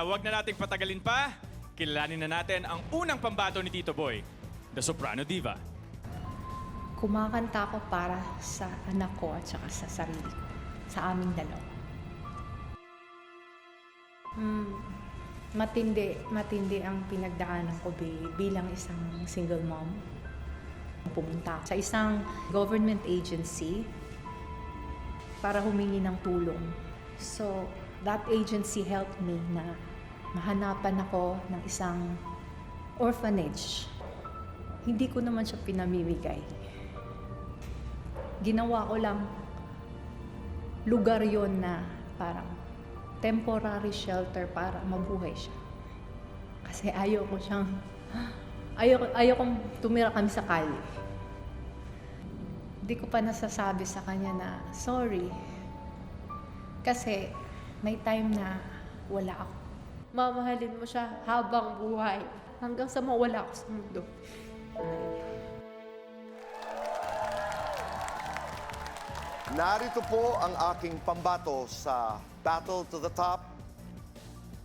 Kaya wag na nating patagalin pa. Kilalanin na natin ang unang pambato ni Tito Boy, the Soprano Diva. Kumakanta ako para sa anak ko at saka sa sarili ko. Sa aming dalawa. Matindi ang pinagdaanan ko bilang isang single mom. Pumunta sa isang government agency para humingi ng tulong. So, that agency helped me na mahanapan ako ng isang orphanage. Hindi ko naman siya pinamimigay. Ginawa ko lang lugar yon na parang temporary shelter para mabuhay siya. Kasi ayaw kong tumira kami sa kalye. Hindi ko pa nasasabi sa kanya na sorry. Kasi may time na wala ako. Mamahalin mo siya habang buhay. Hanggang sa mawala ako sa mundo. Narito po ang aking pambato sa Battle to the Top,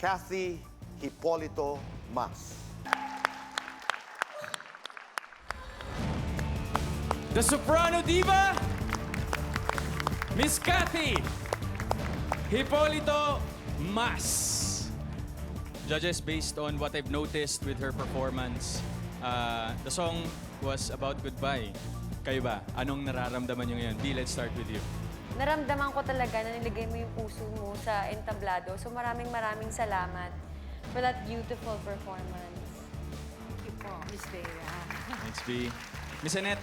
Kathy Hipolito Mas. The Soprano Diva, Miss Kathy Hipolito Mas. Judges, based on what I've noticed with her performance, the song was about goodbye. Kayo ba? Anong nararamdaman niyo ngayon? Dee, let's start with you. Naramdaman ko talaga na niligay mo yung puso mo sa entablado. So maraming salamat for that beautiful performance. Thank you po, Miss Bea. Thanks, B. Miss Annette,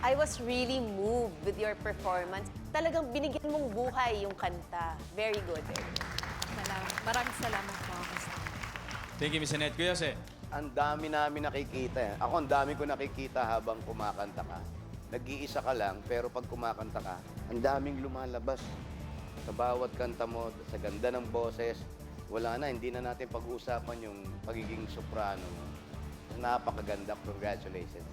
I was really moved with your performance. Talagang binigyan mong buhay yung kanta. Very good. Maraming salamat po. thank you, Miss Annette. Kuya Jose, Ang dami namin nakikita. Ako, ang dami ko nakikita habang kumakanta ka. Nag-iisa ka lang, pero pag kumakanta ka, ang daming lumalabas. Sa bawat kanta mo, sa ganda ng boses, wala na, hindi na natin pag-uusapan yung pagiging soprano. Napakaganda. Congratulations.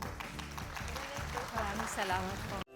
Maraming salamat po.